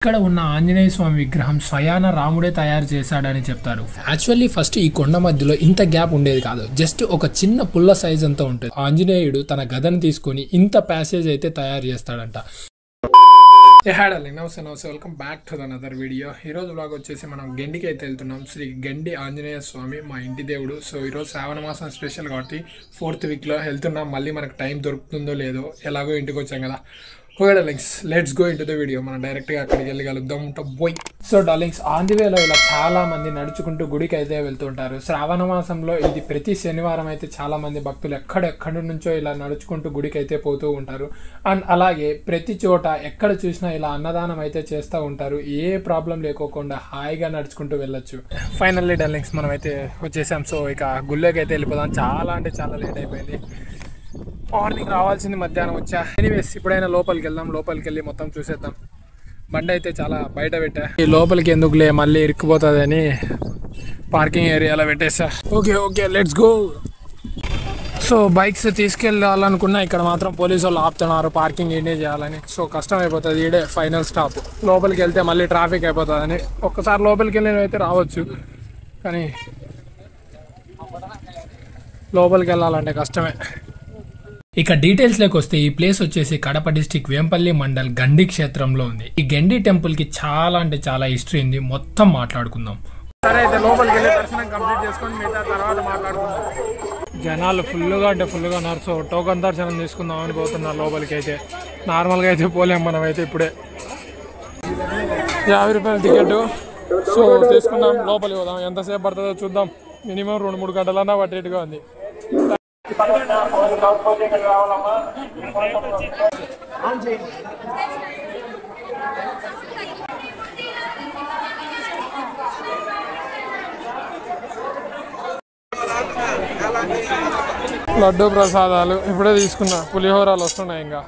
ఇక్కడ ఉన్న ఆంజనేయ స్వామి విగ్రహం స్వయాన రాముడే తయారు చేశాడని చెప్తారు. యాక్చువల్లీ ఫస్ట్ ఈ కొండ మధ్యలో ఇంత గ్యాప్ ఉండేది కాదు, జస్ట్ ఒక చిన్న పుల్ల సైజ్ అంతా ఉంటుంది. ఆంజనేయుడు తన గదను తీసుకొని ఇంత ప్యాసేజ్ అయితే తయారు చేస్తాడంట. నమస్తే welcome back to another video. ఈరోజు బ్లాగ్ వచ్చేసి మనం గెండికి అయితే వెళ్తున్నాం. శ్రీ గెండి ఆంజనేయ స్వామి మా ఇంటి దేవుడు. సో ఈరోజు శ్రావణ మాసం స్పెషల్ కాబట్టి 4th వీక్లో వెళ్తున్నాం. మళ్ళీ మనకు టైం దొరుకుతుందో లేదో, ఎలాగో ఇంటికి వచ్చాం కదా. Okay darlings, let's go into the video. మనం డైరెక్ట్గా అక్కడికి వెళ్ళి కలుద్దాం. బోయ్. సో డార్లింగ్స్, ఆన్ ది వేలో ఇలా చాలా మంది నడుచుకుంటూ గుడికి అయితే వెళ్తుంటారు. శ్రావణ మాసంలో ఇది ప్రతి శనివారం అయితే చాలా మంది భక్తులు ఎక్కడెక్కడి నుంచో ఇలా నడుచుకుంటూ గుడికి అయితే పోతూ ఉంటారు. అండ్ అలాగే ప్రతి చోట ఎక్కడ చూసినా ఇలా అన్నదానం అయితే చేస్తూ ఉంటారు. ఏ ప్రాబ్లం లేకోకుండా హాయిగా నడుచుకుంటూ వెళ్ళొచ్చు. ఫైనల్లీ డార్లింగ్స్, మనం అయితే వచ్చేసాం. సో ఇక గుళ్ళోకి అయితే వెళ్ళిపోదాం. చాలా అంటే చాలా లేట్ అయిపోయింది. మార్నింగ్ రావాల్సింది మధ్యాహ్నం వచ్చా. ఎనీవేస్, ఇప్పుడైనా లోపలికి వెళ్దాం. లోపలికి వెళ్ళి మొత్తం చూసేద్దాం. బండి అయితే చాలా బయట పెట్టా. ఈ లోపలికి ఎందుకులే, మళ్ళీ ఇరుక్కుపోతుంది అని పార్కింగ్ ఏరియాలో పెట్టేసా. Okay let's go. So bikes తీసుకెళ్ళాలనుకున్నా ఇక్కడ మాత్రం పోలీసు వాళ్ళు ఆపుతున్నారు పార్కింగ్ ఏంటి చేయాలని. సో కష్టం అయిపోతుంది. ఈడే ఫైనల్ స్టాప్. లోపలికి వెళ్తే మళ్ళీ ట్రాఫిక్ అయిపోతుందని ఒక్కసారి లోపలికి వెళ్ళి అయితే రావచ్చు, కానీ లోపలికి వెళ్ళాలంటే కష్టమే. ఇక డీటెయిల్స్ లోకి వస్తే, ఈ ప్లేస్ వచ్చేసి కడప డిస్టిక్ వేంపల్లి మండల్ గండి క్షేత్రంలో ఉంది. ఈ గండి టెంపుల్ కి చాలా అంటే చాలా హిస్టరీ ఉంది. మొత్తం మాట్లాడుకుందాం. సరే అయితే లోపలికి వెళ్ళి దర్శనం కంప్లీట్ చేసుకొని మిగతా తర్వాత మాట్లాడుకుందాం. జనాలు ఫుల్గా అంటే ఫుల్గా ఉన్నారు. సో టోకన్ దర్శనం తీసుకుందాం అని పోతున్నారు లోపలికి. అయితే నార్మల్గా అయితే పోలేం మనం అయితే. ఇప్పుడే 50 రూపాయల టికెట్. సో తీసుకున్నాం, లోపలికి పోదాం. ఎంతసేపు పడుతుందో చూద్దాం. మినిమం 2-3 గంటలన్నా పట్టేట్టుగా ఉంది. లడ్డు ప్రసాదాలు ఇప్పుడే తీసుకున్నా. పులిహోరాలు వస్తున్నాయి. ఇంకా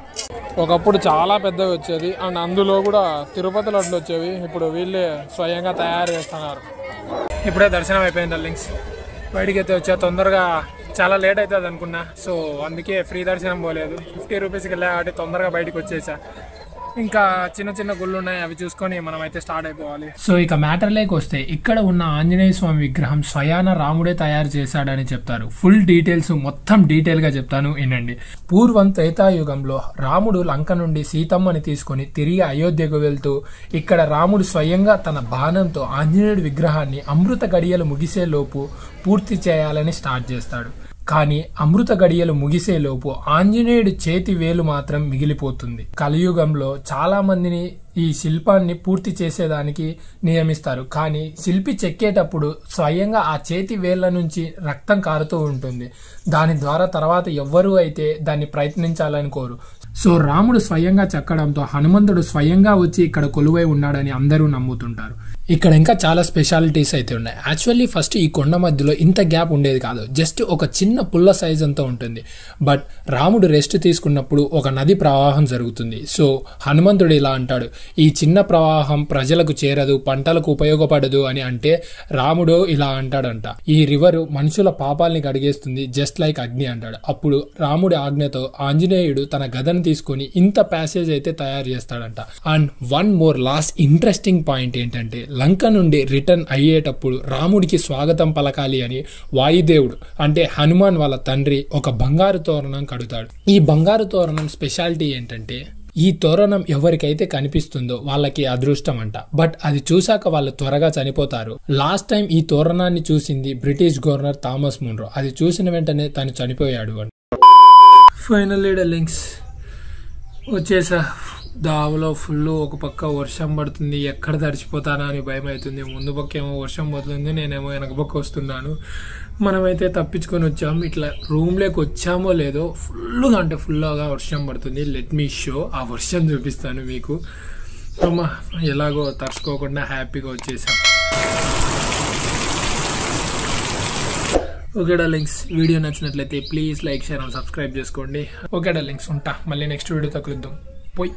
ఒకప్పుడు చాలా పెద్దవి వచ్చేది. అండ్ అందులో కూడా తిరుపతి లడ్డు వచ్చేవి. ఇప్పుడు వీళ్ళే స్వయంగా తయారు చేస్తున్నారు. ఇప్పుడే దర్శనం అయిపోయింది డార్లింగ్స్. బయటికి అయితే వచ్చా. తొందరగా చాలా లేట్ అవుతుంది అనుకున్నా. సో అందుకే ఫ్రీ దర్శనం పోలేదు. 50 రూపీస్కి వెళ్ళా కాబట్టి తొందరగా బయటకు వచ్చేసా. ఇంకా చిన్న చిన్న గుళ్ళు ఉన్నాయి, అవి చూసుకొని మనం అయితే స్టార్ట్ అయిపోవాలి. సో ఇక మ్యాటర్లోకి వస్తే, ఇక్కడ ఉన్న ఆంజనేయ స్వామి విగ్రహం స్వయాన రాముడే తయారు చేశాడని చెప్తారు. ఫుల్ డీటెయిల్స్ మొత్తం డీటెయిల్ గా చెప్తాను, వినండి. పూర్వం త్రేతాయుగంలో రాముడు లంక నుండి సీతమ్మని తీసుకుని తిరిగి అయోధ్యకు వెళ్తూ ఇక్కడ రాముడు స్వయంగా తన బాణంతో ఆంజనేయుడి విగ్రహాన్ని అమృత గడియలు ముగిసేలోపు పూర్తి చేయాలని స్టార్ట్ చేస్తాడు. కానీ అమృత గడియలు ముగిసేలోపు ఆంజనేయుడి చేతి వేలు మాత్రం మిగిలిపోతుంది. కలియుగంలో చాలా మందిని ఈ శిల్పాన్ని పూర్తి చేసేదానికి నియమిస్తారు. కానీ శిల్పి చెక్కేటప్పుడు స్వయంగా ఆ చేతి వేళ్ల నుంచి రక్తం కారుతూ ఉంటుంది. దాని ద్వారా తర్వాత ఎవ్వరూ అయితే దాన్ని ప్రయత్నించాలని కోరు. సో రాముడు స్వయంగా చెక్కడంతో హనుమంతుడు స్వయంగా వచ్చి ఇక్కడ కొలువై ఉన్నాడని అందరూ నమ్ముతుంటారు. ఇక్కడ ఇంకా చాలా స్పెషాలిటీస్ అయితే ఉన్నాయి. యాక్చువల్లీ ఫస్ట్ ఈ కొండ మధ్యలో ఇంత గ్యాప్ ఉండేది కాదు, జస్ట్ ఒక చిన్న పుల్ల సైజ్ అంతా ఉంటుంది. బట్ రాముడు రెస్ట్ తీసుకున్నప్పుడు ఒక నది ప్రవాహం జరుగుతుంది. సో హనుమంతుడు ఇలా అంటాడు, ఈ చిన్న ప్రవాహం ప్రజలకు చేరదు, పంటలకు ఉపయోగపడదు అని. అంటే రాముడు ఇలా అంటాడంట, ఈ రివర్ మనుషుల పాపాలని కడిగేస్తుంది, జస్ట్ లైక్ అగ్ని అంటాడు. అప్పుడు రాముడి ఆజ్ఞతో ఆంజనేయుడు తన గదను తీసుకొని ఇంత ప్యాసేజ్ అయితే తయారు చేస్తాడంట. And one more last interesting point ఏంటంటే, లంక నుండి రిటర్న్ అయ్యేటప్పుడు రాముడికి స్వాగతం పలకాలి అని వాయుదేవుడు అంటే హనుమాన్ వాళ్ళ తండ్రి ఒక బంగారు తోరణం కడుతాడు. ఈ బంగారు తోరణం స్పెషాలిటీ ఏంటంటే, ఈ తోరణం ఎవరికైతే కనిపిస్తుందో వాళ్ళకి అదృష్టం అంట. బట్ అది చూశాక వాళ్ళు త్వరగా చనిపోతారు. లాస్ట్ టైం ఈ తోరణాన్ని చూసింది బ్రిటిష్ గవర్నర్ థామస్ మున్రో. అది చూసిన వెంటనే తను చనిపోయాడు అంట. ఫైనల్లీ డార్లింగ్స్ వచ్చేసా. దావలో ఫుల్ ఒక పక్క వర్షం పడుతుంది. ఎక్కడ తడిచిపోతానా అని భయం అవుతుంది. ముందు పక్క ఏమో వర్షం పడుతుంది, నేనేమో వెనక పక్క వస్తున్నాను. మనమైతే తప్పించుకొని వచ్చాము. ఇట్లా రూమ్లోకి వచ్చామో లేదో ఫుల్గా అంటే ఫుల్గా వర్షం పడుతుంది. లెట్ మీ షో, ఆ వర్షం చూపిస్తాను మీకు. అమ్మా ఎలాగో తడుచుకోకుండా హ్యాపీగా వచ్చేసాం. ఓకే డార్లింగ్స్, వీడియో నచ్చినట్లయితే please like, share and subscribe చేసుకోండి. ఓకే డార్లింగ్స్, ఉంటా. మళ్ళీ నెక్స్ట్ వీడియోతో కలుద్దాం. పోయి.